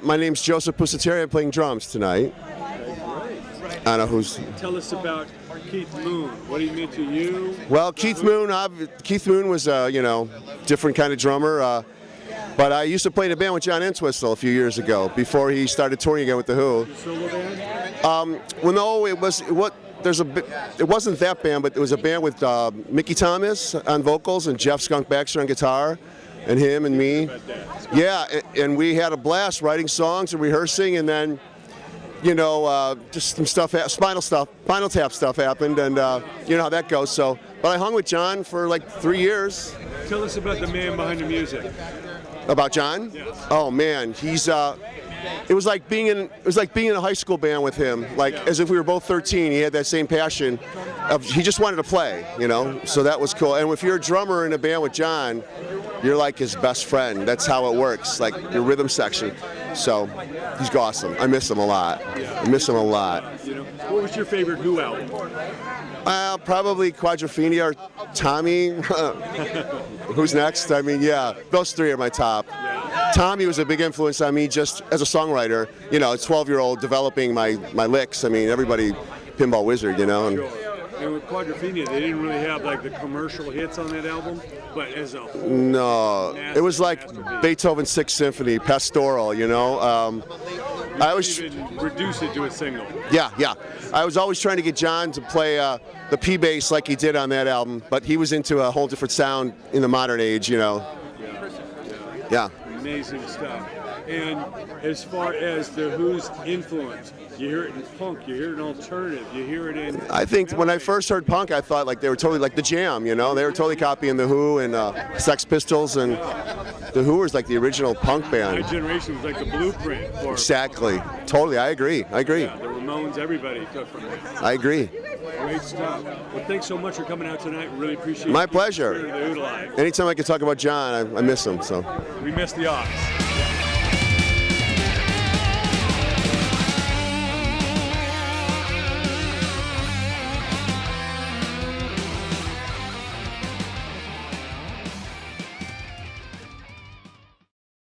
My name's Joseph Piniteri. I'm playing drums tonight. I don't know who's. Tell us about Keith Moon. What he meant to you? Well, Keith Moon was different kind of drummer. But I used to play in a band with John Entwistle a few years ago before he started touring again with the Who. Solo band? Well, no, it wasn't that band, but it was a band with Mickey Thomas on vocals and Jeff Skunk Baxter on guitar, and him and me. Yeah, and we had a blast writing songs and rehearsing, and then, just some stuff, Spinal Tap stuff happened, and you know how that goes. So, but I hung with John for like 3 years. Tell us about the man behind the music. About John? Yes. Oh man, he's. It was like being in a high school band with him, like as if we were both 13. He had that same passion. He just wanted to play, So that was cool. And if you're a drummer in a band with John, you're like his best friend. That's how it works, like your rhythm section. So he's awesome. I miss him a lot. I miss him a lot. What was your favorite Who album? Probably Quadrophenia or Tommy. Who's next? I mean, yeah, those three are my top. Tommy was a big influence on me just as a songwriter. A 12-year-old developing my licks. I mean, everybody, Pinball Wizard, And, Sure. And with Quadrophenia, they didn't really have like the commercial hits on that album, but as a whole, no, it was like Beethoven's Sixth Symphony, pastoral. I was even reduce it to a single. Yeah. I was always trying to get John to play the P bass like he did on that album, but he was into a whole different sound in the modern age. Yeah. Amazing stuff. And as far as the Who's influence, you hear it in punk, you hear it in alternative, you hear it in... I think when I first heard punk, I thought like they were totally like the Jam, They were totally copying the Who and Sex Pistols, and the Who was like the original punk band. My generation was like the blueprint for... Exactly. Totally, I agree. Yeah, the Ramones, everybody took from it. I agree. Great stuff. Well, thanks so much for coming out tonight. Really appreciate it. My pleasure. The Who alive. Anytime I can talk about John, I miss him. So. We miss the Ox.